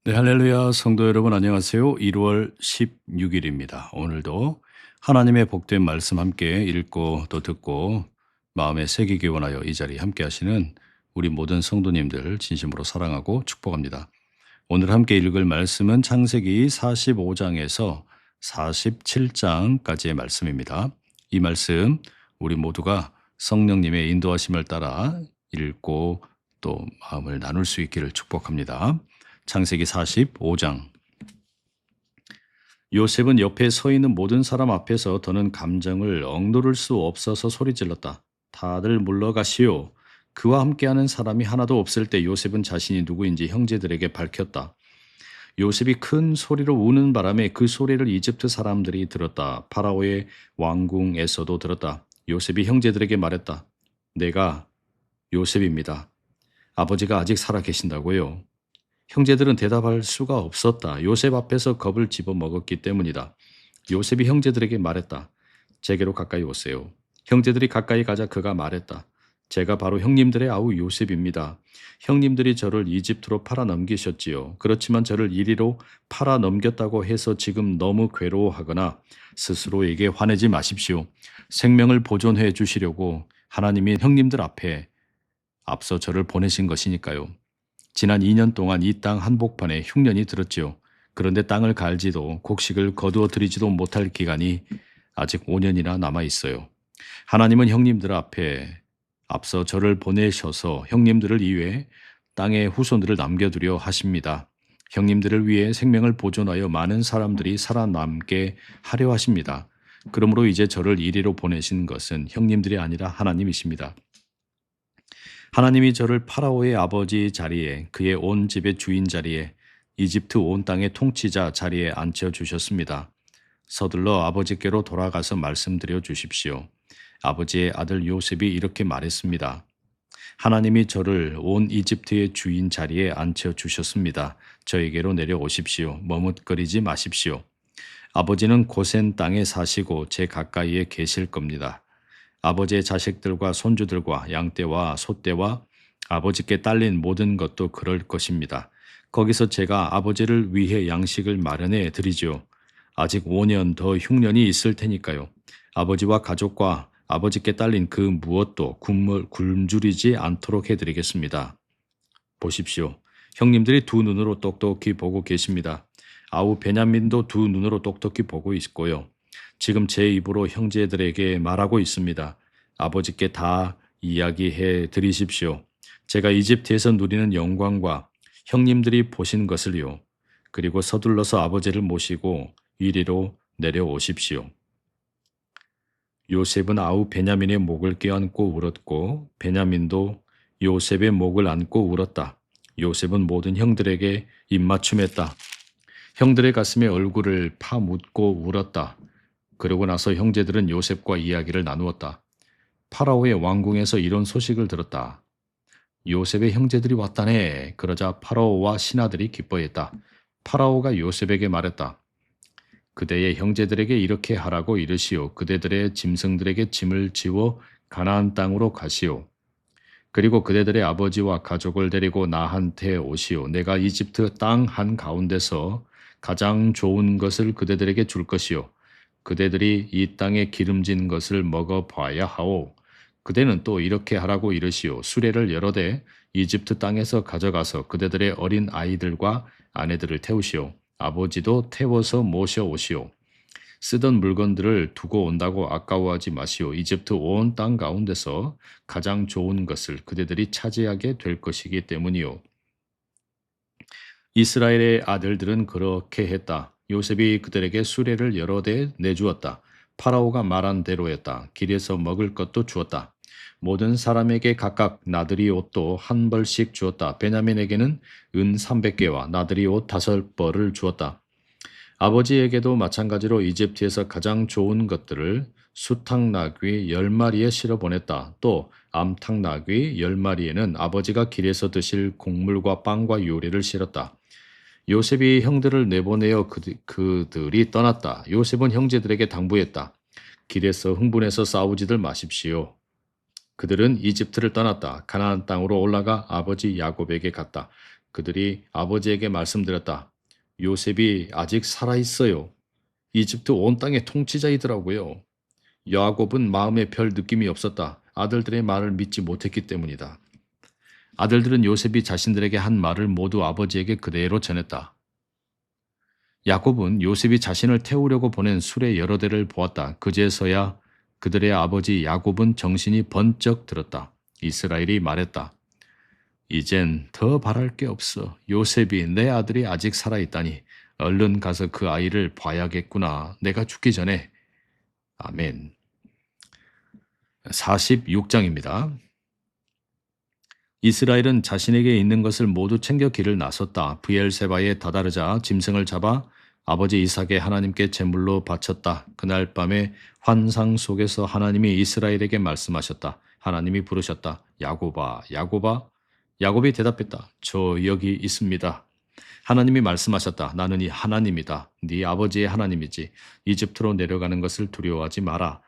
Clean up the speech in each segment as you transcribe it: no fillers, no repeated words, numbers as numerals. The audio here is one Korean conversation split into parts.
네, 할렐루야. 성도 여러분 안녕하세요. 1월 16일입니다. 오늘도 하나님의 복된 말씀 함께 읽고 또 듣고 마음에 새기기 원하여 이 자리에 함께 하시는 우리 모든 성도님들 진심으로 사랑하고 축복합니다. 오늘 함께 읽을 말씀은 창세기 45장에서 47장까지의 말씀입니다. 이 말씀 우리 모두가 성령님의 인도하심을 따라 읽고 또 마음을 나눌 수 있기를 축복합니다. 창세기 45장. 요셉은 옆에 서 있는 모든 사람 앞에서 더는 감정을 억누를 수 없어서 소리질렀다. 다들 물러가시오. 그와 함께하는 사람이 하나도 없을 때 요셉은 자신이 누구인지 형제들에게 밝혔다. 요셉이 큰 소리로 우는 바람에 그 소리를 이집트 사람들이 들었다. 파라오의 왕궁에서도 들었다. 요셉이 형제들에게 말했다. 내가 요셉입니다. 아버지가 아직 살아 계신다고요. 형제들은 대답할 수가 없었다. 요셉 앞에서 겁을 집어먹었기 때문이다. 요셉이 형제들에게 말했다. 제게로 가까이 오세요. 형제들이 가까이 가자 그가 말했다. 제가 바로 형님들의 아우 요셉입니다. 형님들이 저를 이집트로 팔아 넘기셨지요. 그렇지만 저를 이리로 팔아 넘겼다고 해서 지금 너무 괴로워하거나 스스로에게 화내지 마십시오. 생명을 보존해 주시려고 하나님이 형님들 앞에 앞서 저를 보내신 것이니까요. 지난 2년 동안 이 땅 한복판에 흉년이 들었지요. 그런데 땅을 갈지도 곡식을 거두어 들이지도 못할 기간이 아직 5년이나 남아 있어요. 하나님은 형님들 앞에 앞서 저를 보내셔서 형님들을 이외에 땅의 후손들을 남겨두려 하십니다. 형님들을 위해 생명을 보존하여 많은 사람들이 살아남게 하려 하십니다. 그러므로 이제 저를 이리로 보내신 것은 형님들이 아니라 하나님이십니다. 하나님이 저를 파라오의 아버지 자리에 그의 온 집의 주인 자리에 이집트 온 땅의 통치자 자리에 앉혀 주셨습니다. 서둘러 아버지께로 돌아가서 말씀드려 주십시오. 아버지의 아들 요셉이 이렇게 말했습니다. 하나님이 저를 온 이집트의 주인 자리에 앉혀 주셨습니다. 저에게로 내려오십시오. 머뭇거리지 마십시오. 아버지는 고센 땅에 사시고 제 가까이에 계실 겁니다. 아버지의 자식들과 손주들과 양떼와 소떼와 아버지께 딸린 모든 것도 그럴 것입니다. 거기서 제가 아버지를 위해 양식을 마련해 드리죠. 아직 5년 더 흉년이 있을 테니까요. 아버지와 가족과 아버지께 딸린 그 무엇도 굶주리지 않도록 해드리겠습니다. 보십시오. 형님들이 두 눈으로 똑똑히 보고 계십니다. 아우 베냐민도 두 눈으로 똑똑히 보고 있고요. 지금 제 입으로 형제들에게 말하고 있습니다. 아버지께 다 이야기해 드리십시오. 제가 이집트에서 누리는 영광과 형님들이 보신 것을요. 그리고 서둘러서 아버지를 모시고 이리로 내려오십시오. 요셉은 아우 베냐민의 목을 껴안고 울었고 베냐민도 요셉의 목을 안고 울었다. 요셉은 모든 형들에게 입맞춤했다. 형들의 가슴에 얼굴을 파묻고 울었다. 그러고 나서 형제들은 요셉과 이야기를 나누었다. 파라오의 왕궁에서 이런 소식을 들었다. 요셉의 형제들이 왔다네. 그러자 파라오와 신하들이 기뻐했다. 파라오가 요셉에게 말했다. 그대의 형제들에게 이렇게 하라고 이르시오. 그대들의 짐승들에게 짐을 지워 가나안 땅으로 가시오. 그리고 그대들의 아버지와 가족을 데리고 나한테 오시오. 내가 이집트 땅 한가운데서 가장 좋은 것을 그대들에게 줄 것이오. 그대들이 이 땅에 기름진 것을 먹어봐야 하오. 그대는 또 이렇게 하라고 이르시오. 수레를 여러 대 이집트 땅에서 가져가서 그대들의 어린 아이들과 아내들을 태우시오. 아버지도 태워서 모셔오시오. 쓰던 물건들을 두고 온다고 아까워하지 마시오. 이집트 온 땅 가운데서 가장 좋은 것을 그대들이 차지하게 될 것이기 때문이요. 이스라엘의 아들들은 그렇게 했다. 요셉이 그들에게 수레를 여러 대 내주었다. 파라오가 말한 대로였다. 길에서 먹을 것도 주었다. 모든 사람에게 각각 나들이 옷도 한 벌씩 주었다. 베냐민에게는 은 300개와 나들이 옷 5벌을 주었다. 아버지에게도 마찬가지로 이집트에서 가장 좋은 것들을 수탉나귀 10마리에 실어 보냈다. 또 암탉나귀 10마리에는 아버지가 길에서 드실 곡물과 빵과 요리를 실었다. 요셉이 형들을 내보내어 그들이 떠났다. 요셉은 형제들에게 당부했다. 길에서 흥분해서 싸우지들 마십시오. 그들은 이집트를 떠났다. 가나안 땅으로 올라가 아버지 야곱에게 갔다. 그들이 아버지에게 말씀드렸다. 요셉이 아직 살아있어요. 이집트 온 땅의 통치자이더라고요. 야곱은 마음에 별 느낌이 없었다. 아들들의 말을 믿지 못했기 때문이다. 아들들은 요셉이 자신들에게 한 말을 모두 아버지에게 그대로 전했다. 야곱은 요셉이 자신을 태우려고 보낸 수레 여러 대를 보았다. 그제서야 그들의 아버지 야곱은 정신이 번쩍 들었다. 이스라엘이 말했다. 이젠 더 바랄 게 없어. 요셉이 내 아들이 아직 살아있다니. 얼른 가서 그 아이를 봐야겠구나. 내가 죽기 전에. 아멘. 46장입니다. 이스라엘은 자신에게 있는 것을 모두 챙겨 길을 나섰다. 브엘세바에 다다르자 짐승을 잡아 아버지 이삭의 하나님께 제물로 바쳤다. 그날 밤에 환상 속에서 하나님이 이스라엘에게 말씀하셨다. 하나님이 부르셨다. 야곱아, 야곱아. 야곱이 대답했다. 저 여기 있습니다. 하나님이 말씀하셨다. 나는 이 하나님이다. 네 아버지의 하나님이지. 이집트로 내려가는 것을 두려워하지 마라.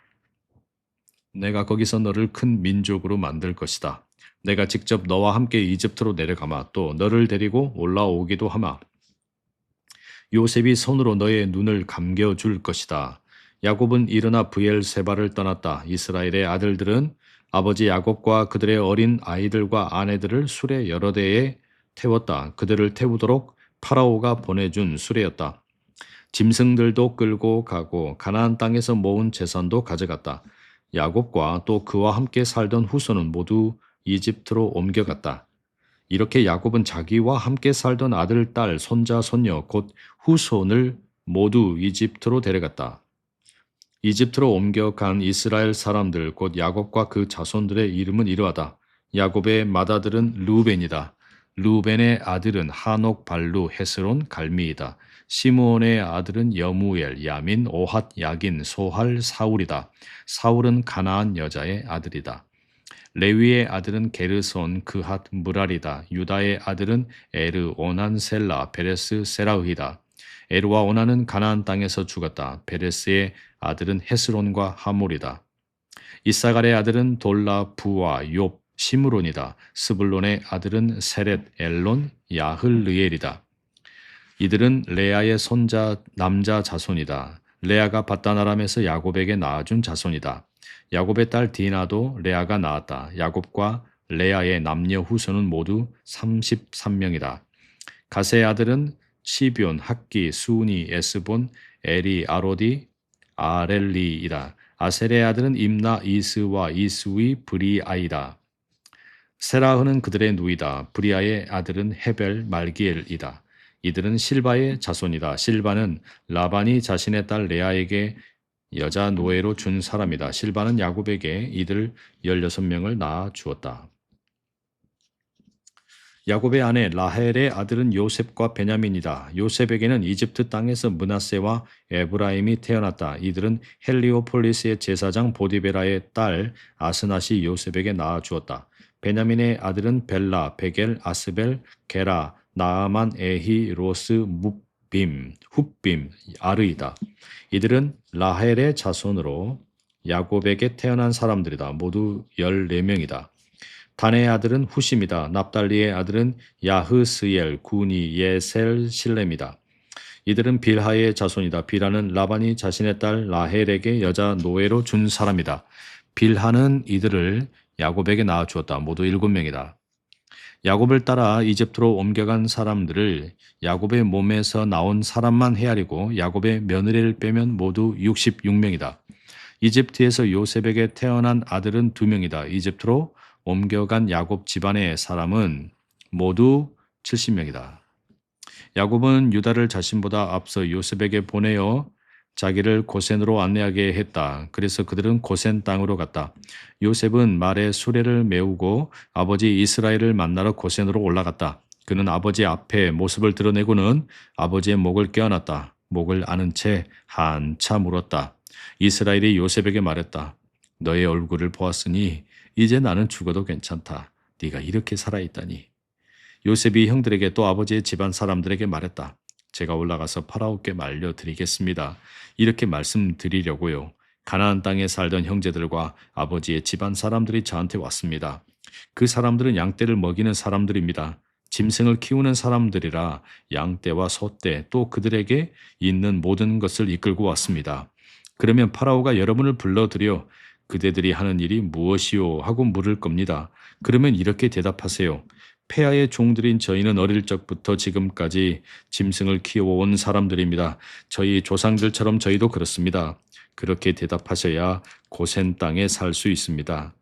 내가 거기서 너를 큰 민족으로 만들 것이다. 내가 직접 너와 함께 이집트로 내려가마. 또 너를 데리고 올라오기도 하마. 요셉이 손으로 너의 눈을 감겨줄 것이다. 야곱은 일어나 브엘세바를 떠났다. 이스라엘의 아들들은 아버지 야곱과 그들의 어린 아이들과 아내들을 수레 여러 대에 태웠다. 그들을 태우도록 파라오가 보내준 수레였다. 짐승들도 끌고 가고 가나안 땅에서 모은 재산도 가져갔다. 야곱과 또 그와 함께 살던 후손은 모두 이집트로 옮겨갔다. 이렇게 야곱은 자기와 함께 살던 아들, 딸, 손자, 손녀, 곧 후손을 모두 이집트로 데려갔다. 이집트로 옮겨간 이스라엘 사람들, 곧 야곱과 그 자손들의 이름은 이러하다. 야곱의 맏아들은 르우벤이다. 르우벤의 아들은 하녹, 발루, 헤스론, 갈미이다. 시므온의 아들은 여무엘, 야민, 오핫, 야긴, 소할, 사울이다. 사울은 가나안 여자의 아들이다. 레위의 아들은 게르손, 그핫, 무랄이다. 유다의 아들은 에르, 오난, 셀라, 베레스, 세라흐이다. 에르와 오난은 가나안 땅에서 죽었다. 베레스의 아들은 헤스론과 하몰이다. 이사갈의 아들은 돌라, 부와, 욥, 시므론이다. 스불론의 아들은 세렛, 엘론, 야흘르엘이다. 이들은 레아의 손자 남자 자손이다. 레아가 밧단아람에서 야곱에게 낳아준 자손이다. 야곱의 딸 디나도 레아가 낳았다. 야곱과 레아의 남녀 후손은 모두 33명이다. 가세의 아들은 시뷴, 학기, 수니, 에스본, 에리, 아로디, 아렐리이다. 아셀의 아들은 임나, 이스와 이스위, 브리아이다. 세라흐는 그들의 누이다. 브리아의 아들은 헤벨, 말기엘이다. 이들은 실바의 자손이다. 실바는 라반이 자신의 딸 레아에게 여자 노예로 준 사람이다. 실바는 야곱에게 이들 16명을 낳아 주었다. 야곱의 아내 라헬의 아들은 요셉과 베냐민이다. 요셉에게는 이집트 땅에서 므낫세와 에브라임이 태어났다. 이들은 헬리오폴리스의 제사장 보디베라의 딸 아스낫이 요셉에게 낳아 주었다. 베냐민의 아들은 벨라, 베겔, 아스벨, 게라, 나아만, 에히, 로스, 뭇빔, 훗빔, 아르이다. 이들은 라헬의 자손으로 야곱에게 태어난 사람들이다. 모두 14명이다. 단의 아들은 후심이다. 납달리의 아들은 야흐스엘, 구니, 예셀, 실렘이다. 이들은 빌하의 자손이다. 빌하는 라반이 자신의 딸 라헬에게 여자 노예로 준 사람이다. 빌하는 이들을 야곱에게 낳아 주었다. 모두 7명이다. 야곱을 따라 이집트로 옮겨간 사람들을 야곱의 몸에서 나온 사람만 헤아리고 야곱의 며느리를 빼면 모두 66명이다. 이집트에서 요셉에게 태어난 아들은 2명이다. 이집트로 옮겨간 야곱 집안의 사람은 모두 70명이다. 야곱은 유다를 자신보다 앞서 요셉에게 보내어 자기를 고센으로 안내하게 했다. 그래서 그들은 고센 땅으로 갔다. 요셉은 말에 수레를 메우고 아버지 이스라엘을 만나러 고센으로 올라갔다. 그는 아버지 앞에 모습을 드러내고는 아버지의 목을 껴안았다. 목을 아는 채 한참 울었다. 이스라엘이 요셉에게 말했다. 너의 얼굴을 보았으니 이제 나는 죽어도 괜찮다. 네가 이렇게 살아있다니. 요셉이 형들에게 또 아버지의 집안 사람들에게 말했다. 제가 올라가서 파라오께 말려드리겠습니다. 이렇게 말씀드리려고요. 가나안 땅에 살던 형제들과 아버지의 집안 사람들이 저한테 왔습니다. 그 사람들은 양떼를 먹이는 사람들입니다. 짐승을 키우는 사람들이라 양떼와 소떼 또 그들에게 있는 모든 것을 이끌고 왔습니다. 그러면 파라오가 여러분을 불러들여 그대들이 하는 일이 무엇이요 하고 물을 겁니다. 그러면 이렇게 대답하세요. 폐하의 종들인 저희는 어릴 적부터 지금까지 짐승을 키워온 사람들입니다. 저희 조상들처럼 저희도 그렇습니다. 그렇게 대답하셔야 고센 땅에 살 수 있습니다.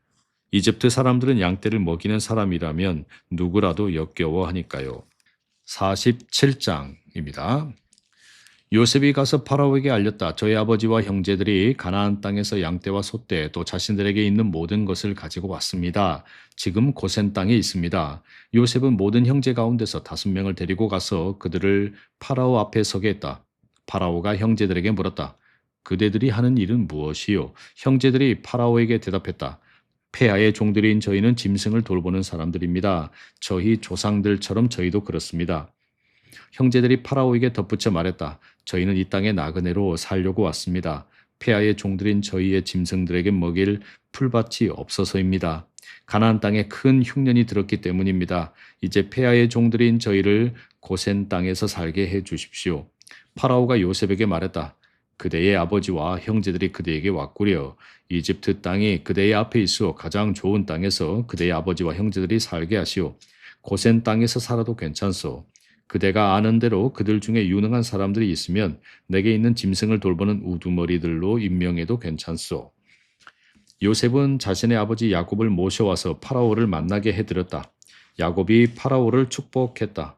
이집트 사람들은 양떼를 먹이는 사람이라면 누구라도 역겨워하니까요. 47장입니다. 요셉이 가서 파라오에게 알렸다. 저희 아버지와 형제들이 가나안 땅에서 양떼와 소떼 또 자신들에게 있는 모든 것을 가지고 왔습니다. 지금 고센 땅에 있습니다. 요셉은 모든 형제 가운데서 5명을 데리고 가서 그들을 파라오 앞에 서게 했다. 파라오가 형제들에게 물었다. 그대들이 하는 일은 무엇이요? 형제들이 파라오에게 대답했다. 폐하의 종들인 저희는 짐승을 돌보는 사람들입니다. 저희 조상들처럼 저희도 그렇습니다. 형제들이 파라오에게 덧붙여 말했다. 저희는 이 땅에 나그네로 살려고 왔습니다. 폐하의 종들인 저희의 짐승들에게 먹일 풀밭이 없어서입니다. 가나안 땅에 큰 흉년이 들었기 때문입니다. 이제 폐하의 종들인 저희를 고센 땅에서 살게 해 주십시오. 파라오가 요셉에게 말했다. 그대의 아버지와 형제들이 그대에게 왔구려. 이집트 땅이 그대의 앞에 있어 가장 좋은 땅에서 그대의 아버지와 형제들이 살게 하시오. 고센 땅에서 살아도 괜찮소. 그대가 아는 대로 그들 중에 유능한 사람들이 있으면 내게 있는 짐승을 돌보는 우두머리들로 임명해도 괜찮소. 요셉은 자신의 아버지 야곱을 모셔와서 파라오를 만나게 해드렸다. 야곱이 파라오를 축복했다.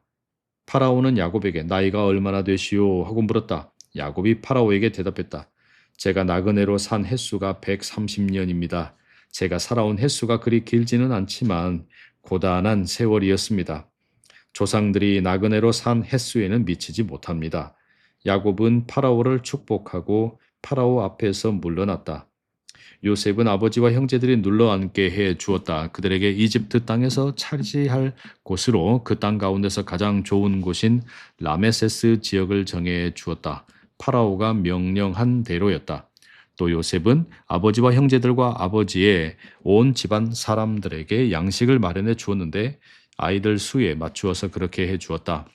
파라오는 야곱에게 나이가 얼마나 되시오 하고 물었다. 야곱이 파라오에게 대답했다. 제가 나그네로 산 횟수가 130년입니다. 제가 살아온 횟수가 그리 길지는 않지만 고단한 세월이었습니다. 조상들이 나그네로 산 횟수에는 미치지 못합니다. 야곱은 파라오를 축복하고 파라오 앞에서 물러났다. 요셉은 아버지와 형제들이 눌러앉게 해 주었다. 그들에게 이집트 땅에서 차지할 곳으로 그 땅 가운데서 가장 좋은 곳인 라메세스 지역을 정해 주었다. 파라오가 명령한 대로였다. 또 요셉은 아버지와 형제들과 아버지의 온 집안 사람들에게 양식을 마련해 주었는데 아이들 수에 맞추어서 그렇게 해 주었다.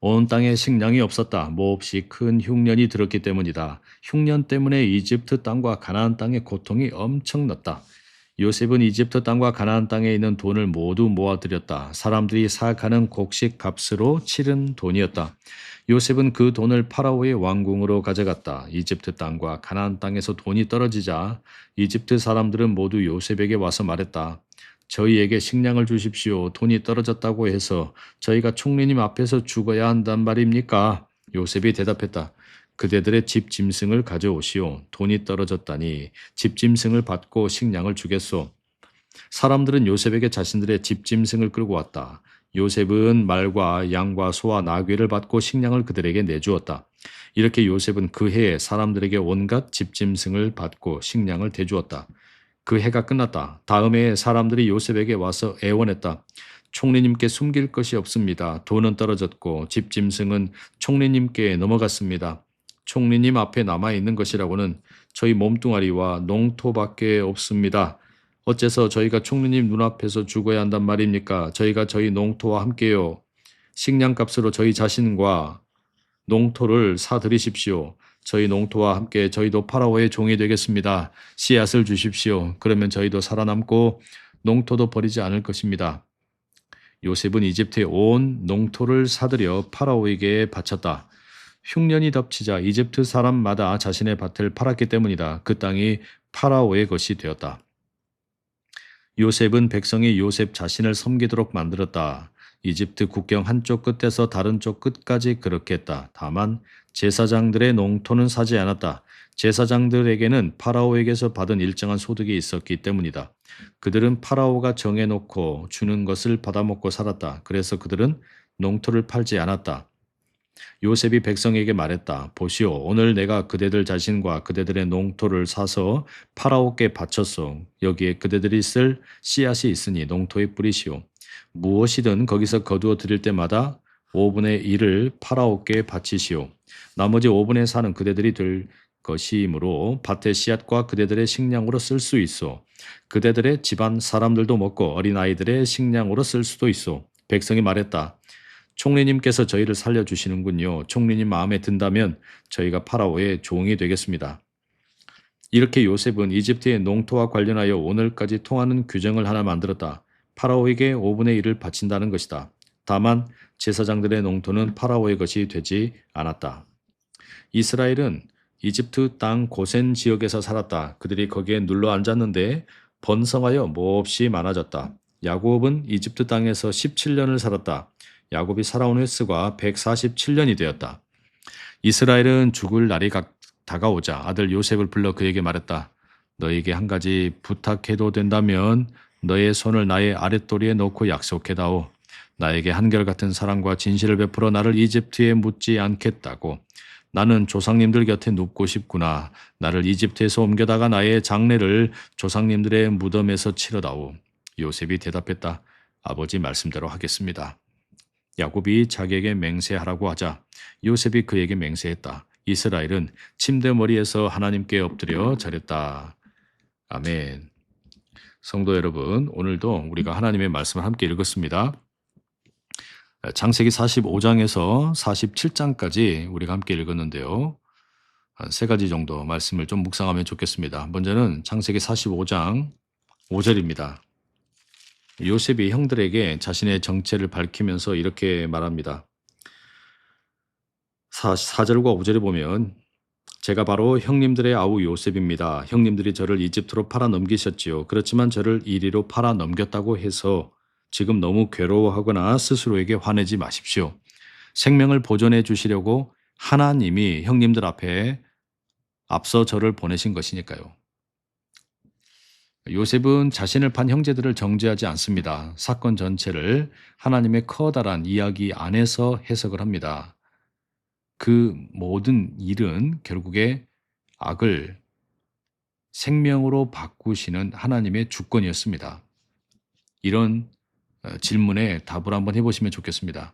온 땅에 식량이 없었다. 몹시 큰 흉년이 들었기 때문이다. 흉년 때문에 이집트 땅과 가나안 땅의 고통이 엄청났다. 요셉은 이집트 땅과 가나안 땅에 있는 돈을 모두 모아들였다. 사람들이 사가는 곡식 값으로 치른 돈이었다. 요셉은 그 돈을 파라오의 왕궁으로 가져갔다. 이집트 땅과 가나안 땅에서 돈이 떨어지자 이집트 사람들은 모두 요셉에게 와서 말했다. 저희에게 식량을 주십시오. 돈이 떨어졌다고 해서 저희가 총리님 앞에서 죽어야 한단 말입니까? 요셉이 대답했다. 그대들의 집 짐승을 가져오시오. 돈이 떨어졌다니 집 짐승을 받고 식량을 주겠소. 사람들은 요셉에게 자신들의 집 짐승을 끌고 왔다. 요셉은 말과 양과 소와 나귀를 받고 식량을 그들에게 내주었다. 이렇게 요셉은 그 해에 사람들에게 온갖 집 짐승을 받고 식량을 대주었다. 그 해가 끝났다. 다음 해에 사람들이 요셉에게 와서 애원했다. 총리님께 숨길 것이 없습니다. 돈은 떨어졌고 집 짐승은 총리님께 넘어갔습니다. 총리님 앞에 남아있는 것이라고는 저희 몸뚱아리와 농토밖에 없습니다. 어째서 저희가 총리님 눈앞에서 죽어야 한단 말입니까? 저희가 저희 농토와 함께요. 식량값으로 저희 자신과 농토를 사들이십시오. 저희 농토와 함께 저희도 파라오의 종이 되겠습니다. 씨앗을 주십시오. 그러면 저희도 살아남고 농토도 버리지 않을 것입니다. 요셉은 이집트의 온 농토를 사들여 파라오에게 바쳤다. 흉년이 덮치자 이집트 사람마다 자신의 밭을 팔았기 때문이다. 그 땅이 파라오의 것이 되었다. 요셉은 백성이 요셉 자신을 섬기도록 만들었다. 이집트 국경 한쪽 끝에서 다른 쪽 끝까지 그렇게 했다. 다만 제사장들의 농토는 사지 않았다. 제사장들에게는 파라오에게서 받은 일정한 소득이 있었기 때문이다. 그들은 파라오가 정해놓고 주는 것을 받아먹고 살았다. 그래서 그들은 농토를 팔지 않았다. 요셉이 백성에게 말했다. 보시오, 오늘 내가 그대들 자신과 그대들의 농토를 사서 파라오께 바쳤소. 여기에 그대들이 쓸 씨앗이 있으니 농토에 뿌리시오. 무엇이든 거기서 거두어 드릴 때마다 5분의 1을 파라오께 바치시오. 나머지 5분의 4는 그대들이 될 것이므로 밭의 씨앗과 그대들의 식량으로 쓸 수 있어. 그대들의 집안 사람들도 먹고 어린아이들의 식량으로 쓸 수도 있어. 백성이 말했다. 총리님께서 저희를 살려주시는군요. 총리님 마음에 든다면 저희가 파라오의 종이 되겠습니다. 이렇게 요셉은 이집트의 농토와 관련하여 오늘까지 통하는 규정을 하나 만들었다. 파라오에게 5분의 1을 바친다는 것이다. 다만 제사장들의 농토는 파라오의 것이 되지 않았다. 이스라엘은 이집트 땅 고센 지역에서 살았다. 그들이 거기에 눌러 앉았는데 번성하여 몹시 많아졌다. 야곱은 이집트 땅에서 17년을 살았다. 야곱이 살아온 횟수가 147년이 되었다. 이스라엘은 죽을 날이 다가오자 아들 요셉을 불러 그에게 말했다. 너에게 한 가지 부탁해도 된다면 너의 손을 나의 아랫도리에 놓고 약속해다오. 나에게 한결같은 사랑과 진실을 베풀어 나를 이집트에 묻지 않겠다고. 나는 조상님들 곁에 눕고 싶구나. 나를 이집트에서 옮겨다가 나의 장례를 조상님들의 무덤에서 치러다오. 요셉이 대답했다. 아버지 말씀대로 하겠습니다. 야곱이 자기에게 맹세하라고 하자 요셉이 그에게 맹세했다. 이스라엘은 침대 머리에서 하나님께 엎드려 절했다. 아멘. 성도 여러분, 오늘도 우리가 하나님의 말씀을 함께 읽었습니다. 창세기 45장에서 47장까지 우리가 함께 읽었는데요. 한 세 가지 정도 말씀을 좀 묵상하면 좋겠습니다. 먼저는 창세기 45장 5절입니다. 요셉이 형들에게 자신의 정체를 밝히면서 이렇게 말합니다. 4절과 5절에 보면 제가 바로 형님들의 아우 요셉입니다. 형님들이 저를 이집트로 팔아 넘기셨지요. 그렇지만 저를 이리로 팔아 넘겼다고 해서 지금 너무 괴로워하거나 스스로에게 화내지 마십시오. 생명을 보존해 주시려고 하나님이 형님들 앞에 앞서 저를 보내신 것이니까요. 요셉은 자신을 판 형제들을 정죄하지 않습니다. 사건 전체를 하나님의 커다란 이야기 안에서 해석을 합니다. 그 모든 일은 결국에 악을 생명으로 바꾸시는 하나님의 주권이었습니다. 이런 질문에 답을 한번 해보시면 좋겠습니다.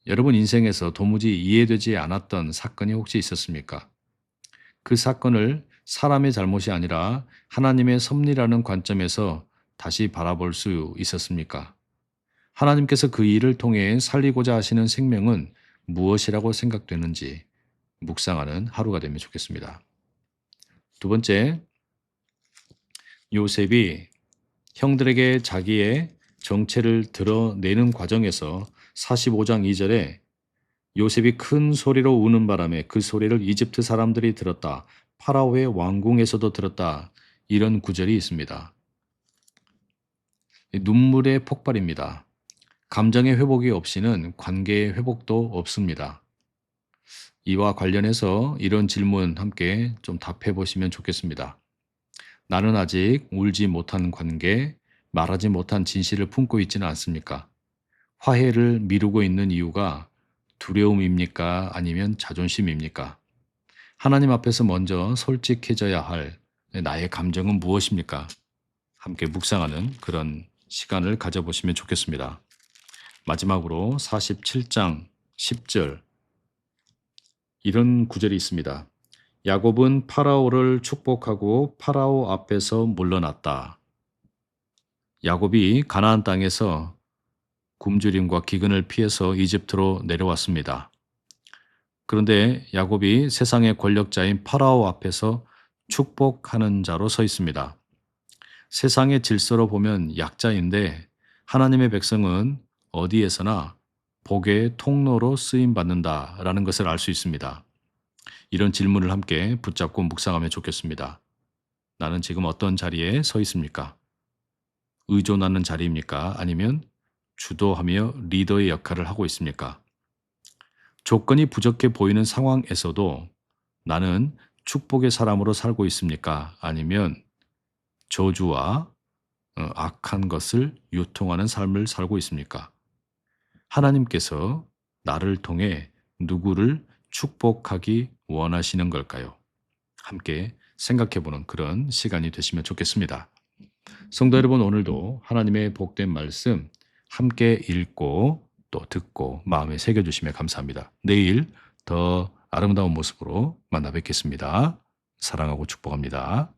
여러분 인생에서 도무지 이해되지 않았던 사건이 혹시 있었습니까? 그 사건을 사람의 잘못이 아니라 하나님의 섭리라는 관점에서 다시 바라볼 수 있었습니까? 하나님께서 그 일을 통해 살리고자 하시는 생명은 무엇이라고 생각되는지 묵상하는 하루가 되면 좋겠습니다. 두 번째, 요셉이 형들에게 자기의 정체를 드러내는 과정에서 45장 2절에 요셉이 큰 소리로 우는 바람에 그 소리를 이집트 사람들이 들었다. 파라오의 왕궁에서도 들었다. 이런 구절이 있습니다. 눈물의 폭발입니다. 감정의 회복이 없이는 관계의 회복도 없습니다. 이와 관련해서 이런 질문 함께 좀 답해 보시면 좋겠습니다. 나는 아직 울지 못한 관계, 말하지 못한 진실을 품고 있지는 않습니까? 화해를 미루고 있는 이유가 두려움입니까? 아니면 자존심입니까? 하나님 앞에서 먼저 솔직해져야 할 나의 감정은 무엇입니까? 함께 묵상하는 그런 시간을 가져보시면 좋겠습니다. 마지막으로 47장 10절 이런 구절이 있습니다. 야곱은 파라오를 축복하고 파라오 앞에서 물러났다. 야곱이 가나안 땅에서 굶주림과 기근을 피해서 이집트로 내려왔습니다. 그런데 야곱이 세상의 권력자인 파라오 앞에서 축복하는 자로 서 있습니다. 세상의 질서로 보면 약자인데 하나님의 백성은 어디에서나 복의 통로로 쓰임받는다라는 것을 알 수 있습니다. 이런 질문을 함께 붙잡고 묵상하면 좋겠습니다. 나는 지금 어떤 자리에 서 있습니까? 의존하는 자리입니까? 아니면 주도하며 리더의 역할을 하고 있습니까? 조건이 부족해 보이는 상황에서도 나는 축복의 사람으로 살고 있습니까? 아니면 저주와 악한 것을 유통하는 삶을 살고 있습니까? 하나님께서 나를 통해 누구를 축복하기 원하시는 걸까요? 함께 생각해보는 그런 시간이 되시면 좋겠습니다. 성도 여러분, 오늘도 하나님의 복된 말씀 함께 읽고 또 듣고 마음에 새겨주시면 감사합니다. 내일 더 아름다운 모습으로 만나 뵙겠습니다. 사랑하고 축복합니다.